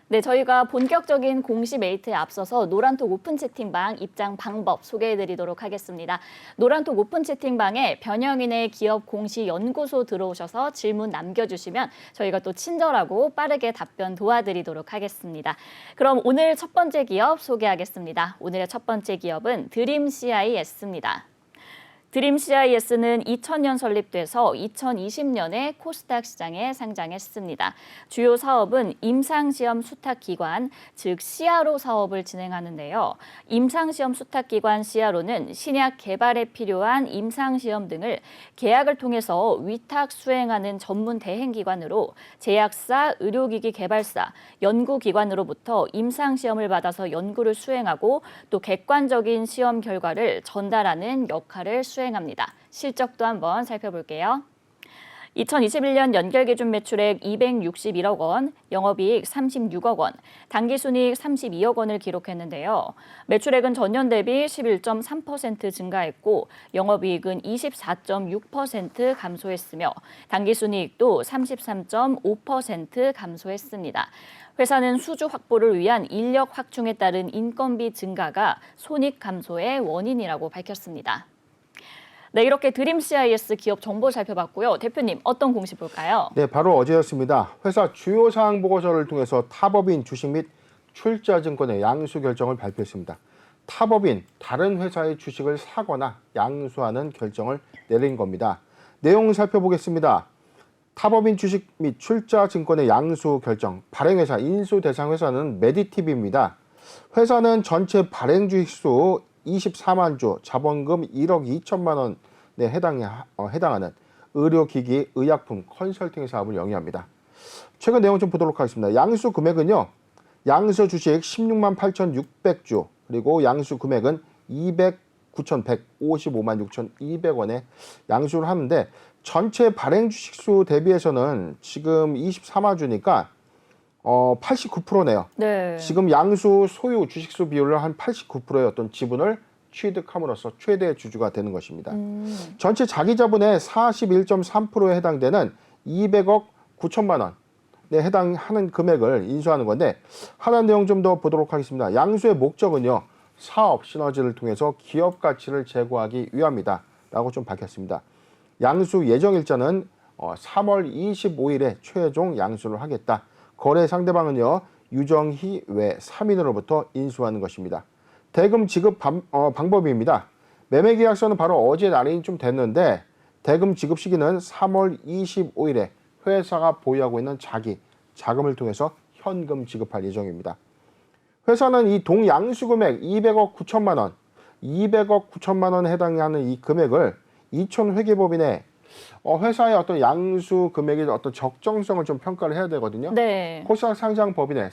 네, 저희가 본격적인 공시 메이트에 앞서서 노란톡 오픈 채팅방 입장 방법 소개해드리도록 하겠습니다. 노란톡 오픈 채팅방에 변형인의 기업 공시 연구소 들어오셔서 질문 남겨주시면 저희가 또 친절하고 빠르게 답변 도와드리도록 하겠습니다. 그럼 오늘 첫 번째 기업 소개하겠습니다. 오늘의 첫 번째 기업은 드림CIS입니다. 드림CIS는 2000년 설립돼서 2020년에 코스닥 시장에 상장했습니다. 주요 사업은 임상시험 수탁기관, 즉 CRO 사업을 진행하는데요. 임상시험 수탁기관 CRO는 신약 개발에 필요한 임상시험 등을 계약을 통해서 위탁 수행하는 전문 대행기관으로 제약사, 의료기기 개발사, 연구기관으로부터 임상시험을 받아서 연구를 수행하고 또 객관적인 시험 결과를 전달하는 역할을 수행합니다. 실적도 한번 살펴볼게요. 2021년 연결기준 매출액 261억 원, 영업이익 36억 원, 당기순이익 32억 원을 기록했는데요. 매출액은 전년 대비 11.3% 증가했고 영업이익은 24.6% 감소했으며 당기순이익도 33.5% 감소했습니다. 회사는 수주 확보를 위한 인력 확충에 따른 인건비 증가가 손익 감소의 원인이라고 밝혔습니다. 네, 이렇게 드림CIS 기업 정보 살펴봤고요. 대표님, 어떤 공시 볼까요? 네, 바로 어제였습니다. 회사 주요 사항 보고서를 통해서 타법인 주식 및 출자증권의 양수 결정을 발표했습니다. 타법인, 다른 회사의 주식을 사거나 양수하는 결정을 내린 겁니다. 내용 살펴보겠습니다. 타법인 주식 및 출자증권의 양수 결정, 발행회사, 인수 대상 회사는 메디티비입니다. 회사는 전체 발행 주식 수 24만 주, 자본금 1억 2천만 원에 해당하는 의료기기, 의약품, 컨설팅 사업을 영위합니다. 최근 내용 좀 보도록 하겠습니다. 양수 금액은요. 양수 주식 16만 8,600주, 그리고 양수 금액은 209,155만 6,200원에 양수를 하는데 전체 발행 주식 수 대비해서는 지금 24만 주니까 89%네요. 네. 지금 양수 소유 주식수 비율을 한 89%의 어떤 지분을 취득함으로써 최대 주주가 되는 것입니다. 전체 자기 자본의 41.3%에 해당되는 200억 9천만 원에 해당하는 금액을 인수하는 건데 하나의 내용 좀 더 보도록 하겠습니다. 양수의 목적은요. 사업 시너지를 통해서 기업 가치를 제고하기 위함이다 라고 좀 밝혔습니다. 양수 예정 일자는 3월 25일에 최종 양수를 하겠다. 거래 상대방은요. 유정희 외 3인으로부터 인수하는 것입니다. 대금 지급 방법입니다. 매매계약서는 바로 어제 날인이 좀 됐는데 대금 지급 시기는 3월 25일에 회사가 보유하고 있는 자금을 통해서 현금 지급할 예정입니다. 회사는 이 동양수 금액 200억 9천만 원, 200억 9천만 원에 해당하는 이 금액을 이촌회계법인에 회사의 어떤 양수 금액의 어떤 적정성을 좀 평가를 해야 되거든요. 네. 코스닥 상장법인의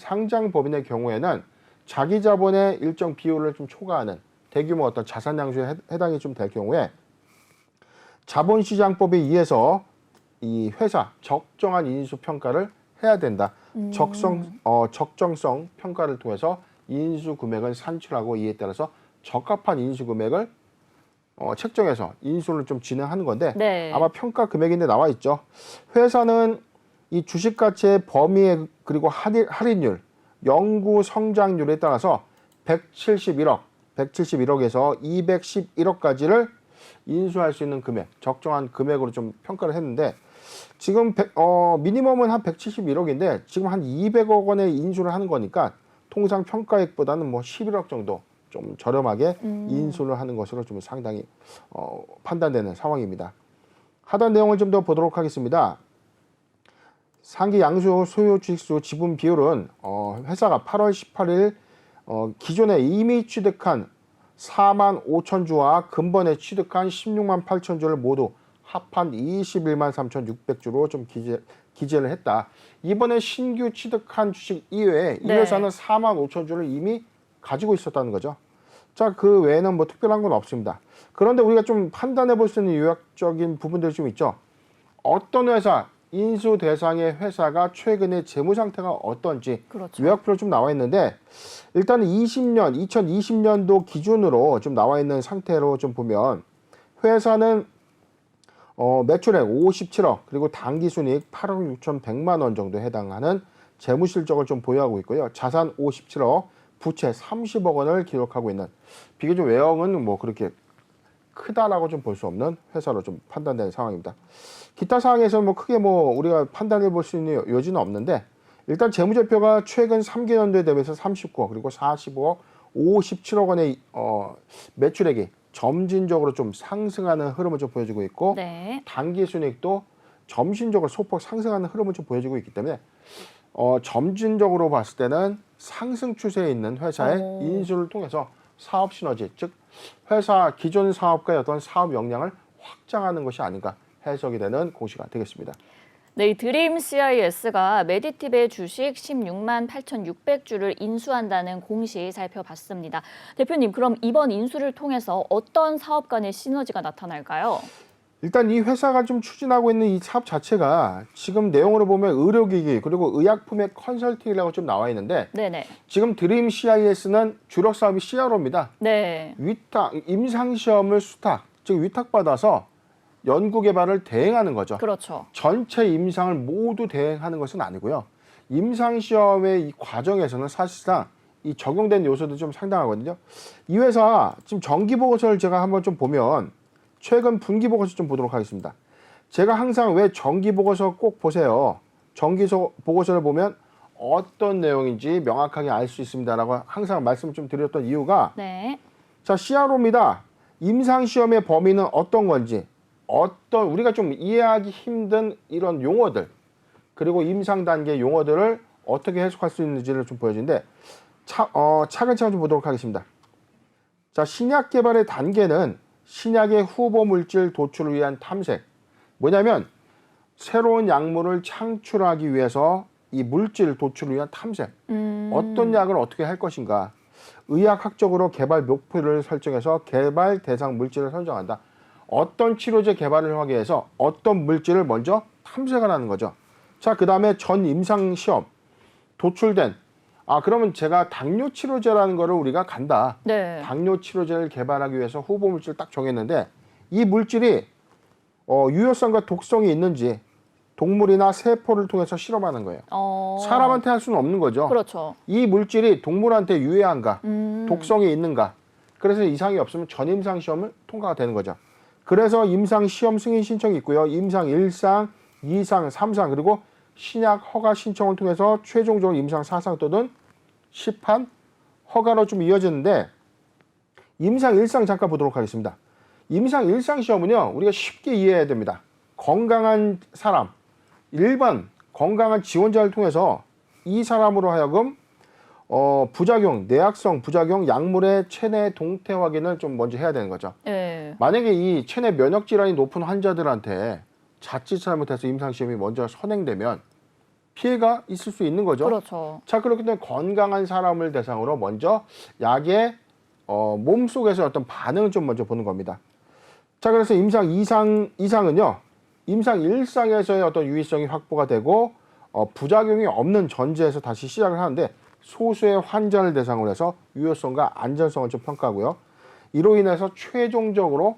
경우에는 자기 자본의 일정 비율을 좀 초과하는 대규모 어떤 자산 양수에 해당이 좀 될 경우에 자본시장법에 의해서 이 회사 적정한 인수 평가를 해야 된다. 적정성 평가를 통해서 인수 금액을 산출하고 이에 따라서 적합한 인수 금액을 책정해서 인수를 좀 진행하는 건데 네. 아마 평가 금액인데 나와 있죠. 회사는 이 주식 가치의 범위 그리고 할인율, 영구 성장률에 따라서 171억에서 211억까지를 인수할 수 있는 금액, 적정한 금액으로 좀 평가를 했는데 지금 미니멈은 한 171억인데 지금 한 200억 원에 인수를 하는 거니까 통상 평가액보다는 뭐 11억 정도 좀 저렴하게 인수를 하는 것으로 좀 상당히 판단되는 상황입니다. 하단 내용을 좀 더 보도록 하겠습니다. 상기 양수 소유 주식수 지분 비율은 회사가 8월 18일 기존에 이미 취득한 4만 5천 주와 근본에 취득한 16만 8천 주를 모두 합한 21만 3,600주로 좀 기재를 했다. 이번에 신규 취득한 주식 이외에 이 회사는 4만 5천 주를 이미 가지고 있었다는 거죠. 자, 그 외에는 뭐 특별한 건 없습니다. 그런데 우리가 좀 판단해 볼 수 있는 요약적인 부분들이 좀 있죠. 어떤 회사, 인수 대상의 회사가 최근에 재무 상태가 어떤지 그렇죠. 요약표로 좀 나와 있는데 일단 2020년도 기준으로 좀 나와 있는 상태로 좀 보면 회사는 매출액 57억 그리고 당기순이익 8억 6,100만 원 정도에 해당하는 재무 실적을 좀 보유하고 있고요. 자산 57억, 부채 30억 원을 기록하고 있는 비교적 외형은 뭐 그렇게 크다라고 좀 볼 수 없는 회사로 좀 판단되는 상황입니다. 기타 사항에서는 뭐 크게 뭐 우리가 판단해 볼 수 있는 여지는 없는데 일단 재무제표가 최근 3개년도에 대비해서 39억 그리고 45억, 57억 원의 매출액이 점진적으로 좀 상승하는 흐름을 좀 보여주고 있고 네. 당기순이익도 점진적으로 소폭 상승하는 흐름을 좀 보여주고 있기 때문에 점진적으로 봤을 때는 상승 추세에 있는 회사의 인수를 통해서 사업 시너지, 즉 회사 기존 사업과의 어떤 사업 역량을 확장하는 것이 아닌가 해석이 되는 공시가 되겠습니다. 네, 이 드림 CIS가 메디팁의 주식 16만 8,600주를 인수한다는 공시 살펴봤습니다. 대표님, 그럼 이번 인수를 통해서 어떤 사업 간의 시너지가 나타날까요? 일단 이 회사가 좀 추진하고 있는 이 사업 자체가 지금 내용으로 보면 의료기기 그리고 의약품의 컨설팅이라고 좀 나와 있는데 네네. 지금 드림 CIS는 주력 사업이 CRO입니다. 네. 임상시험을 수탁, 즉 위탁받아서 연구개발을 대행하는 거죠. 그렇죠. 전체 임상을 모두 대행하는 것은 아니고요. 임상시험의 이 과정에서는 사실상 이 적용된 요소도 좀 상당하거든요. 이 회사 지금 정기보고서를 제가 한번 좀 보면 최근 분기보고서 좀 보도록 하겠습니다. 제가 항상 왜 정기보고서 꼭 보세요. 정기보고서를 보면 어떤 내용인지 명확하게 알 수 있습니다라고 항상 말씀을 좀 드렸던 이유가 네. 자, CRO입니다. 임상시험의 범위는 어떤 건지 우리가 좀 이해하기 힘든 이런 용어들 그리고 임상 단계 용어들을 어떻게 해석할 수 있는지를 좀 보여주는데 차근차근 좀 보도록 하겠습니다. 자, 신약 개발의 단계는 신약의 후보 물질 도출을 위한 탐색. 뭐냐면 새로운 약물을 창출하기 위해서 이 물질 도출을 위한 탐색. 어떤 약을 어떻게 할 것인가. 의학학적으로 개발 목표를 설정해서 개발 대상 물질을 선정한다. 어떤 치료제 개발을 하기 위해서 어떤 물질을 먼저 탐색을 하는 거죠. 자, 그 다음에 전 임상시험 도출된 그러면 제가 당뇨 치료제라는 거를 우리가 간다. 네. 당뇨 치료제를 개발하기 위해서 후보 물질을 딱 정했는데 이 물질이 유효성과 독성이 있는지 동물이나 세포를 통해서 실험하는 거예요. 사람한테 할 수는 없는 거죠. 그렇죠. 이 물질이 동물한테 유해한가, 독성이 있는가. 그래서 이상이 없으면 전임상 시험을 통과가 되는 거죠. 그래서 임상 시험 승인 신청이 있고요. 임상 1상, 2상, 3상 그리고 신약 허가 신청을 통해서 최종적으로 임상 4상 또는 시판 허가로 좀 이어지는데 임상 1상 잠깐 보도록 하겠습니다. 임상 1상 시험은요. 우리가 쉽게 이해해야 됩니다. 건강한 사람, 일반 건강한 지원자를 통해서 이 사람으로 하여금 부작용, 내약성 부작용 약물의 체내 동태 확인을 좀 먼저 해야 되는 거죠. 네. 만약에 이 체내 면역 질환이 높은 환자들한테 자칫 잘못해서 임상시험이 먼저 선행되면 피해가 있을 수 있는 거죠. 그렇죠. 자, 그렇기 때문에 건강한 사람을 대상으로 먼저 약의 몸속에서 어떤 반응을 좀 먼저 보는 겁니다. 자, 그래서 임상 2상은요. 임상 1상에서의 어떤 유의성이 확보가 되고 부작용이 없는 전제에서 다시 시작을 하는데 소수의 환자를 대상으로 해서 유효성과 안전성을 좀 평가하고요. 이로 인해서 최종적으로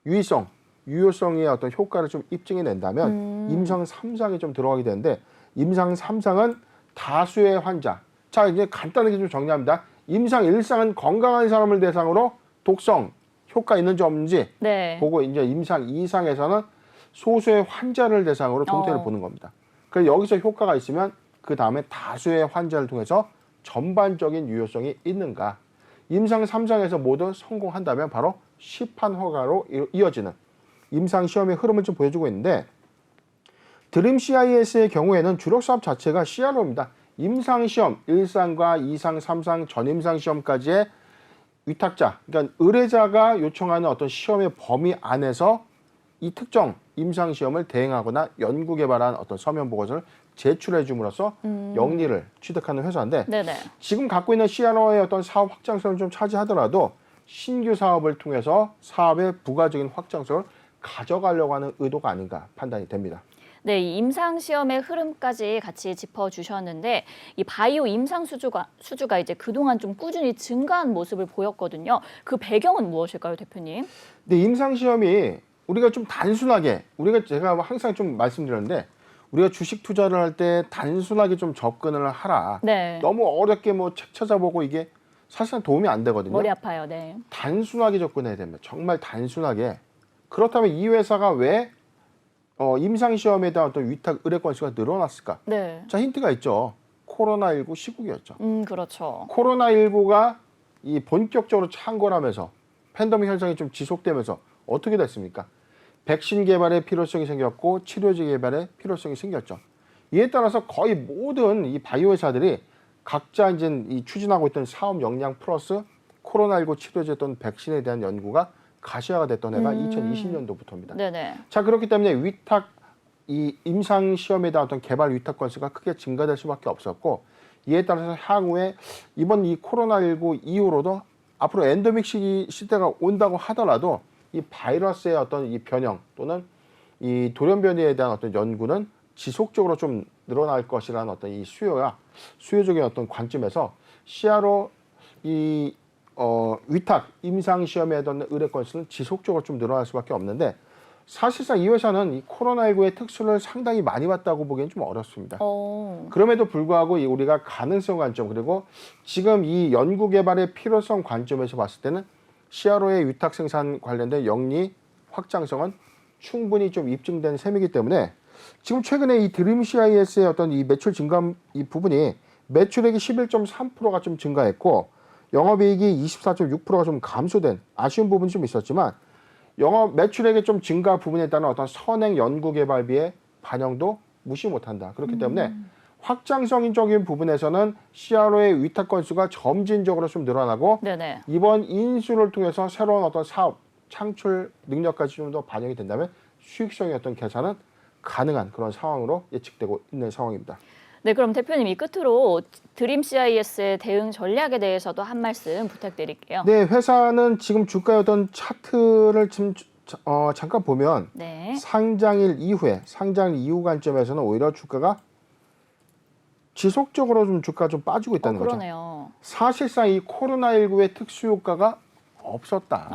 유효성의 어떤 효과를 좀 입증해 낸다면 임상 3상이 좀 들어가게 되는데 임상 3상은 다수의 환자. 자, 이제 간단하게 좀 정리합니다. 임상 1상은 건강한 사람을 대상으로 독성, 효과 있는지 없는지 네. 보고 이제 임상 2상에서는 소수의 환자를 대상으로 동태를 보는 겁니다. 그래서 여기서 효과가 있으면 그 다음에 다수의 환자를 통해서 전반적인 유효성이 있는가. 임상 3상에서 모두 성공한다면 바로 시판 허가로 이어지는 임상 시험의 흐름을 좀 보여주고 있는데 드림 CIS의 경우에는 주력 사업 자체가 CRO입니다. 임상 시험 1상과 2상, 3상 전임상 시험까지의 위탁자, 그러니까 의뢰자가 요청하는 어떤 시험의 범위 안에서 이 특정 임상 시험을 대행하거나 연구 개발한 어떤 서면 보고서를 제출해 줌으로써 영리를 취득하는 회사인데 네네. 지금 갖고 있는 CRO의 어떤 사업 확장성을 좀 차지하더라도 신규 사업을 통해서 사업의 부가적인 확장성을 가져가려고 하는 의도가 아닌가 판단이 됩니다. 네, 이 임상 시험의 흐름까지 같이 짚어주셨는데 이 바이오 임상 수주가 이제 그동안 좀 꾸준히 증가한 모습을 보였거든요. 그 배경은 무엇일까요, 대표님? 근데 임상 시험이 우리가 좀 단순하게 제가 항상 좀 말씀드렸는데 우리가 주식 투자를 할 때 단순하게 좀 접근을 하라. 네. 너무 어렵게 뭐 책 찾아보고 이게 사실상 도움이 안 되거든요. 머리 아파요. 네. 단순하게 접근해야 됩니다. 정말 단순하게. 그렇다면 이 회사가 왜 임상시험에 대한 어떤 위탁 의뢰 건수가 늘어났을까? 네. 자, 힌트가 있죠. 코로나19 시국이었죠. 그렇죠. 코로나19가 이 본격적으로 창궐하면서 팬데믹 현상이 좀 지속되면서 어떻게 됐습니까? 백신 개발에 필요성이 생겼고 치료제 개발에 필요성이 생겼죠. 이에 따라서 거의 모든 이 바이오 회사들이 각자 이제 이 추진하고 있던 사업 역량 플러스 코로나19 치료제 또는 백신에 대한 연구가 가시화가 됐던 해가 2020년도부터입니다. 네네. 자, 그렇기 때문에 위탁 이 임상 시험에 대한 어떤 개발 위탁 건수가 크게 증가될 수밖에 없었고, 이에 따라서 향후에 이번 이 코로나19 이후로도 앞으로 엔데믹 시대가 온다고 하더라도 이 바이러스의 어떤 이 변형 또는 이 돌연변이에 대한 어떤 연구는 지속적으로 좀 늘어날 것이라는 어떤 이 수요적인 어떤 관점에서 CRO 이 위탁 임상 시험에 대한 의뢰 건수는 지속적으로 좀 늘어날 수밖에 없는데, 사실상 이 회사는 이 코로나19의 특수를 상당히 많이 봤다고 보기엔 좀 어렵습니다. 그럼에도 불구하고 우리가 가능성 관점 그리고 지금 이 연구 개발의 필요성 관점에서 봤을 때는 CRO의 위탁 생산 관련된 영리 확장성은 충분히 좀 입증된 셈이기 때문에 지금 최근에 이 드림 CIS의 어떤 이 매출 증가 이 부분이 매출액이 11.3%가 좀 증가했고 영업이익이 24.6%가 좀 감소된 아쉬운 부분이 좀 있었지만 영업 매출액의 좀 증가 부분에 따른 어떤 선행 연구 개발비의 반영도 무시 못한다. 그렇기 때문에 확장성적인 부분에서는 CRO의 위탁 건수가 점진적으로 좀 늘어나고 네네. 이번 인수를 통해서 새로운 어떤 사업 창출 능력까지 좀 더 반영이 된다면 수익성의 어떤 계산은 가능한 그런 상황으로 예측되고 있는 상황입니다. 네, 그럼 대표님 이 끝으로 드림 CIS의 대응 전략에 대해서도 한 말씀 부탁드릴게요. 네, 회사는 지금 주가의 어떤 차트를 지금 잠깐 보면 네. 상장 이후 관점에서는 오히려 주가가 지속적으로 좀 주가가 좀 빠지고 있다는 거죠. 그러네요. 사실상 이 코로나19의 특수 효과가 없었다.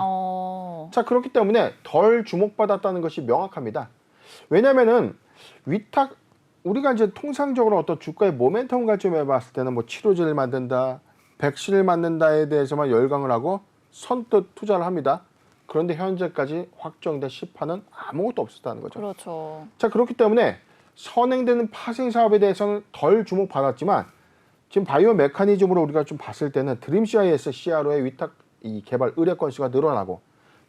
자, 그렇기 때문에 덜 주목받았다는 것이 명확합니다. 왜냐면은 위탁 우리가 이제 통상적으로 어떤 주가의 모멘텀 관점에 봤을 때는 뭐 치료제를 만든다, 백신을 만든다에 대해서만 열광을 하고 선뜻 투자를 합니다. 그런데 현재까지 확정된 시판은 아무것도 없었다는 거죠. 그렇죠. 자, 그렇기 때문에 선행되는 파생 사업에 대해서는 덜 주목받았지만 지금 바이오 메커니즘으로 우리가 좀 봤을 때는 드림 CIS CRO의 위탁 이 개발 의뢰 건수가 늘어나고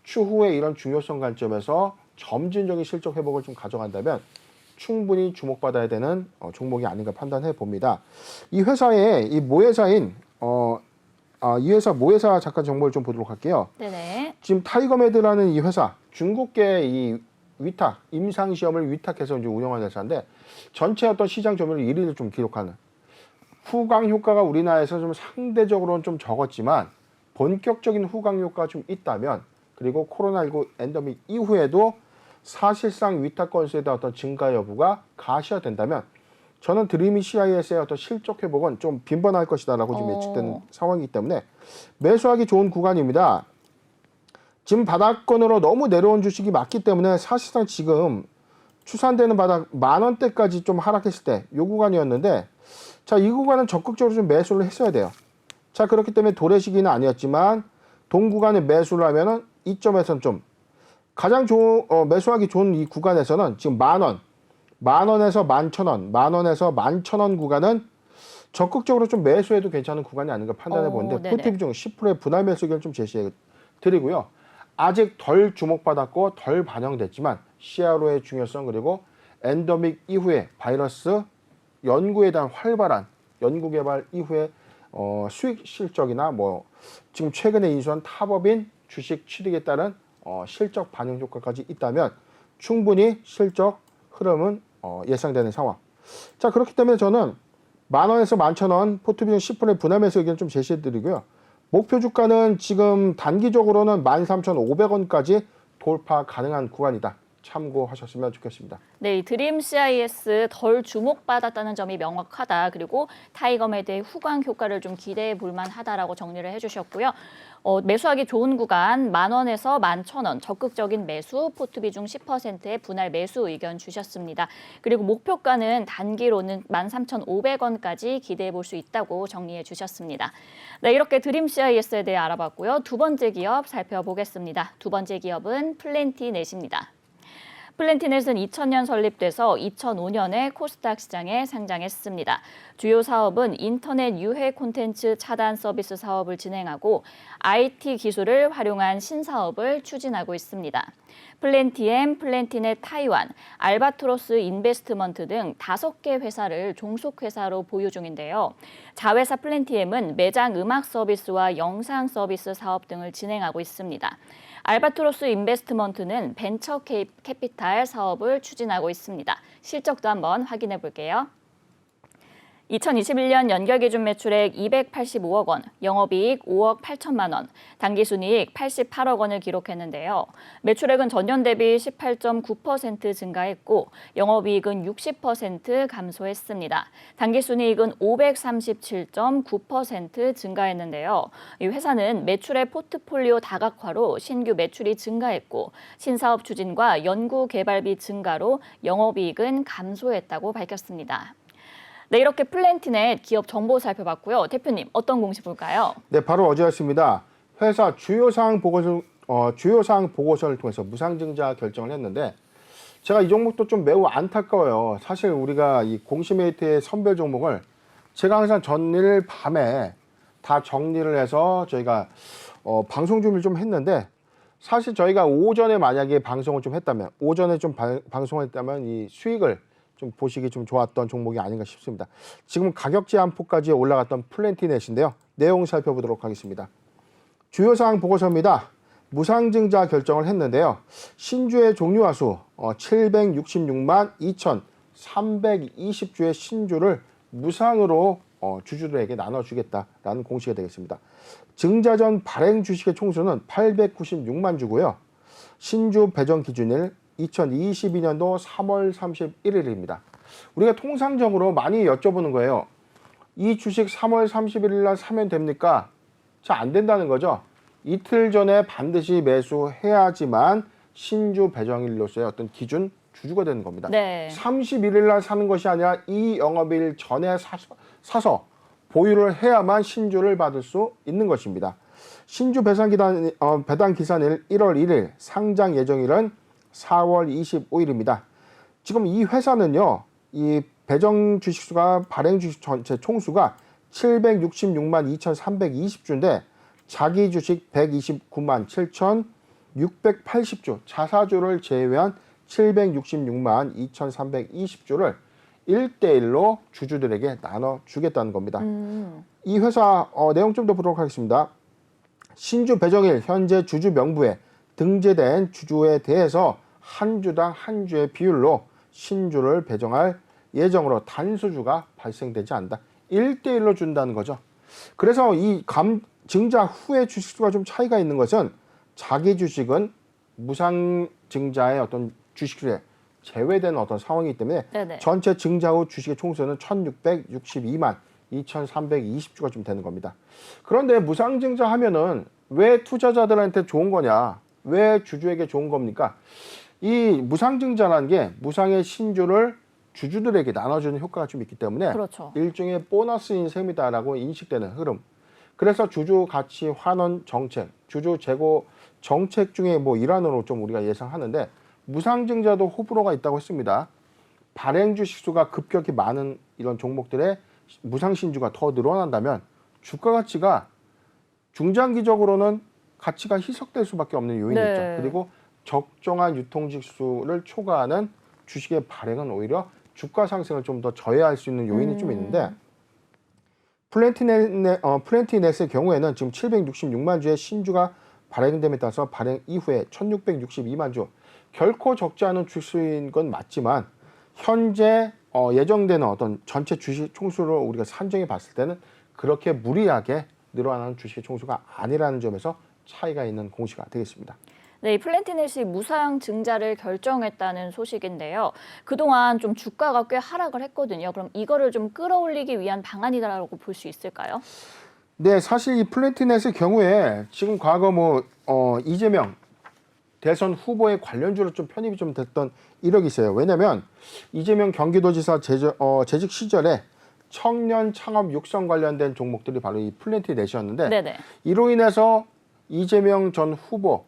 추후에 이런 중요성 관점에서 점진적인 실적 회복을 좀 가져간다면 충분히 주목받아야 되는 종목이 아닌가 판단해 봅니다. 이 회사의 이 모회사인 이 회사 모회사 잠깐 정보를 좀 보도록 할게요. 네네. 지금 타이거메드라는 이 회사 중국계 이 위탁 임상 시험을 위탁해서 이제 운영하는 회사인데 전체 어떤 시장 점유율 1위를 좀 기록하는 후광 효과가 우리나라에서 좀 상대적으로는 좀 적었지만 본격적인 후광 효과가 좀 있다면 그리고 코로나19 엔데믹 이후에도 사실상 위탁 건수에 대한 어떤 증가 여부가 가시화된다면 저는 드림이 CIS의 어떤 실적 회복은 좀 빈번할 것이다라고 지금 예측되는 상황이기 때문에 매수하기 좋은 구간입니다. 지금 바닥권으로 너무 내려온 주식이 맞기 때문에 사실상 지금 추산되는 바닥 10,000원대까지 좀 하락했을 때 이 구간이었는데 자, 이 구간은 적극적으로 좀 매수를 했어야 돼요. 자, 그렇기 때문에 도래시기는 아니었지만 동구간에 매수를 하면은 이점에서는 좀 가장 매수하기 좋은 이 구간에서는 지금 10,000원, 10,000원에서 11,000원, 10,000원에서 11,000원 구간은 적극적으로 좀 매수해도 괜찮은 구간이 아닌가 판단해 보는데 포트 비중 10%의 분할 매수 의견을 좀 제시해 드리고요. 아직 덜 주목받았고 덜 반영됐지만 CRO의 중요성 그리고 엔데믹 이후에 바이러스 연구에 대한 활발한 연구 개발 이후에 수익 실적이나 뭐 지금 최근에 인수한 탑업인 주식 취득에 따른 실적 반영 효과까지 있다면 충분히 실적 흐름은 예상되는 상황. 자, 그렇기 때문에 저는 10,000원에서 11,000원 포트 비중 10%의 분할 매수 의견 좀 제시해 드리고요. 목표 주가는 지금 단기적으로는 13,500원까지 돌파 가능한 구간이다. 참고하셨으면 좋겠습니다. 네, 이 드림 CIS 덜 주목받았다는 점이 명확하다. 그리고 타이거매드의 후광 효과를 좀 기대해 볼 만하다라고 정리를 해주셨고요. 매수하기 좋은 구간 10,000원에서 11,000원 적극적인 매수, 포트 비중 10%의 분할 매수 의견 주셨습니다. 그리고 목표가는 단기로는 13,500원까지 기대해 볼 수 있다고 정리해 주셨습니다. 네, 이렇게 드림 CIS에 대해 알아봤고요. 두 번째 기업 살펴보겠습니다. 두 번째 기업은 플랜티넷입니다. 플랜티넷은 2000년 설립돼서 2005년에 코스닥 시장에 상장했습니다. 주요 사업은 인터넷 유해 콘텐츠 차단 서비스 사업을 진행하고 IT 기술을 활용한 신사업을 추진하고 있습니다. 플랜티엠, 플랜티넷 타이완, 알바트로스 인베스트먼트 등 5개 회사를 종속회사로 보유 중인데요. 자회사 플랜티엠은 매장 음악 서비스와 영상 서비스 사업 등을 진행하고 있습니다. 알바트로스 인베스트먼트는 벤처 캐피탈 사업을 추진하고 있습니다. 실적도 한번 확인해 볼게요. 2021년 연결 기준 매출액 285억 원, 영업이익 5억 8천만 원, 당기순이익 88억 원을 기록했는데요. 매출액은 전년 대비 18.9% 증가했고 영업이익은 60% 감소했습니다. 당기순이익은 537.9% 증가했는데요. 이 회사는 매출의 포트폴리오 다각화로 신규 매출이 증가했고 신사업 추진과 연구 개발비 증가로 영업이익은 감소했다고 밝혔습니다. 네, 이렇게 플랜티넷 기업 정보 살펴봤고요. 대표님, 어떤 공시 볼까요? 네, 바로 어제였습니다. 회사 주요사항 보고서를 통해서 무상증자 결정을 했는데 제가 이 종목도 좀 매우 안타까워요. 사실 우리가 이 공시메이트의 선별 종목을 제가 항상 전일 밤에 다 정리를 해서 저희가 방송 준비를 좀 했는데 사실 저희가 오전에 만약에 방송을 좀 했다면 오전에 좀 방송을 했다면 이 수익을 좀 보시기 좀 좋았던 종목이 아닌가 싶습니다. 지금 가격 제한폭까지 올라갔던 플랜티넷인데요. 내용 살펴보도록 하겠습니다. 주요사항 보고서입니다. 무상증자 결정을 했는데요. 신주의 종류와 수 766만 2,320주의 신주를 무상으로 주주들에게 나눠주겠다라는 공시가 되겠습니다. 증자 전 발행 주식의 총수는 896만 주고요. 신주 배정 기준일 2022년도 3월 31일입니다. 우리가 통상적으로 많이 여쭤보는 거예요. 이 주식 3월 31일 날 사면 됩니까? 자, 안 된다는 거죠. 이틀 전에 반드시 매수해야지만 신주 배정일로서의 어떤 기준 주주가 되는 겁니다. 네. 31일 날 사는 것이 아니라 이 영업일 전에 사서 보유를 해야만 신주를 받을 수 있는 것입니다. 신주 배당 기산일 1월 1일, 상장 예정일은 4월 25일입니다. 지금 이 회사는요, 이 배정 주식수가 발행 주식 전체 총수가 766만 2,320주인데 자기 주식 129만 7,680주, 자사주를 제외한 766만 2,320주를 1대1로 주주들에게 나눠주겠다는 겁니다. 이 회사 내용 좀 더 보도록 하겠습니다. 신주 배정일 현재 주주 명부에 등재된 주주에 대해서 한 주당 한 주의 비율로 신주를 배정할 예정으로 단수주가 발생되지 않는다. 1대1로 준다는 거죠. 그래서 이 증자 후에 주식수가 좀 차이가 있는 것은 자기 주식은 무상증자의 어떤 주식수에 제외되는 어떤 상황이기 때문에 네네. 전체 증자 후 주식의 총수는 1,662만 2,320주가 좀 되는 겁니다. 그런데 무상증자 하면은 왜 투자자들한테 좋은 거냐? 왜 주주에게 좋은 겁니까? 이 무상증자라는 게 무상의 신주를 주주들에게 나눠주는 효과가 좀 있기 때문에 그렇죠. 일종의 보너스인 셈이다라고 인식되는 흐름. 그래서 주주 가치 환원 정책, 주주 재고 정책 중에 뭐 일환으로 좀 우리가 예상하는데 무상증자도 호불호가 있다고 했습니다. 발행 주식수가 급격히 많은 이런 종목들의 무상신주가 더 늘어난다면 주가 가치가 중장기적으로는 가치가 희석될 수밖에 없는 요인이 네. 있죠. 그리고 적정한 유통직수를 초과하는 주식의 발행은 오히려 주가 상승을 좀 더 저해할 수 있는 요인이 좀 있는데 플랜티넷의 경우에는 지금 766만 주의 신주가 발행됨에 따라서 발행 이후에 1662만 주 결코 적지 않은 주수인 건 맞지만 현재 예정되는 어떤 전체 주식 총수를 우리가 산정해 봤을 때는 그렇게 무리하게 늘어나는 주식의 총수가 아니라는 점에서 차이가 있는 공시가 되겠습니다. 네, 이 플랜티넷이 무상 증자를 결정했다는 소식인데요. 그동안 좀 주가가 꽤 하락을 했거든요. 그럼 이거를 좀 끌어올리기 위한 방안이다라고 볼 수 있을까요? 네, 사실 이 플랜티넷의 경우에 지금 과거 이재명 대선 후보의 관련주로 좀 편입이 좀 됐던 이력이 있어요. 왜냐하면 이재명 경기도지사 재직 시절에 청년 창업 육성 관련된 종목들이 바로 이 플랜티넷이었는데 네네. 이로 인해서 이재명 전 후보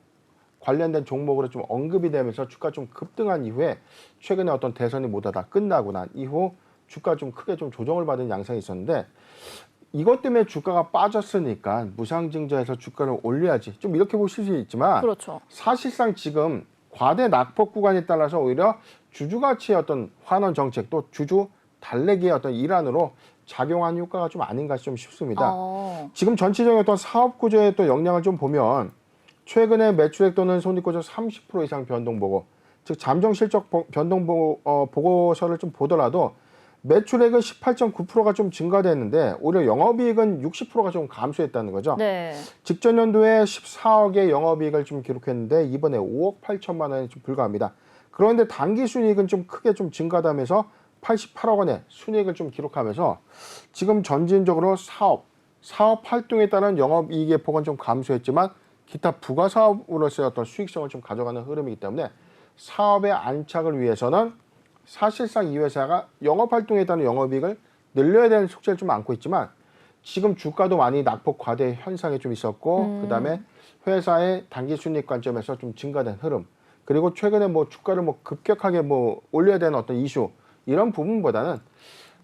관련된 종목으로 좀 언급이 되면서 주가 좀 급등한 이후에 최근에 어떤 대선이 모두 다 끝나고 난 이후 주가 좀 크게 좀 조정을 받은 양상이 있었는데 이것 때문에 주가가 빠졌으니까 무상증자해서 주가를 올려야지 좀 이렇게 보실 수 있지만 그렇죠. 사실상 지금 과대 낙폭 구간에 따라서 오히려 주주 가치의 어떤 환원 정책 또 주주 달래기의 어떤 일환으로 작용한 효과가 좀 아닌가 좀 싶습니다. 지금 전체적인 어떤 사업 구조의 또 영향을 좀 보면 최근에 매출액 또는 손익구조 30% 이상 변동 보고 즉 잠정 실적 변동 보고서를 좀 보더라도 매출액은 18.9%가 좀 증가됐는데 오히려 영업이익은 60%가 좀 감소했다는 거죠. 네. 직전 연도에 14억의 영업이익을 좀 기록했는데 이번에 5억 8천만 원에 좀 불과합니다. 그런데 단기 순이익은 좀 크게 좀 증가하면서 88억 원의 순이익을 좀 기록하면서 지금 전진적으로 사업 활동에 따른 영업이익의 폭은 좀 감소했지만 기타 부가 사업으로서의 어떤 수익성을 좀 가져가는 흐름이기 때문에 사업의 안착을 위해서는 사실상 이 회사가 영업 활동에 따른 영업이익을 늘려야 되는 숙제를 좀 안고 있지만 지금 주가도 많이 낙폭 과대 현상이 좀 있었고 그다음에 회사의 단기 순이익 관점에서 좀 증가된 흐름 그리고 최근에 주가를 급격하게 올려야 되는 어떤 이슈 이런 부분보다는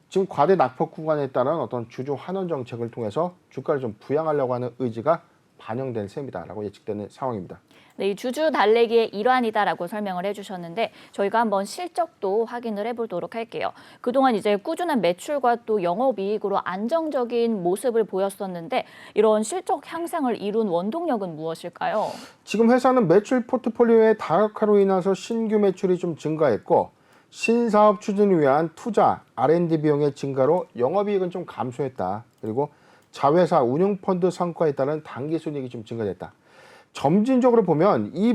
지금 과대 낙폭 구간에 따른 어떤 주주 환원 정책을 통해서 주가를 좀 부양하려고 하는 의지가 반영된 셈이다라고 예측되는 상황입니다. 네, 이 주주 달래기의 일환이다라고 설명을 해주셨는데 저희가 한번 실적도 확인을 해보도록 할게요. 그동안 이제 꾸준한 매출과 또 영업이익으로 안정적인 모습을 보였었는데 이런 실적 향상을 이룬 원동력은 무엇일까요? 지금 회사는 매출 포트폴리오의 다각화로 인해서 신규 매출이 좀 증가했고 신사업 추진을 위한 투자, R&D 비용의 증가로 영업이익은 좀 감소했다. 그리고 자회사 운용펀드 성과에 따른 당기순이익이 좀 증가됐다. 점진적으로 보면 이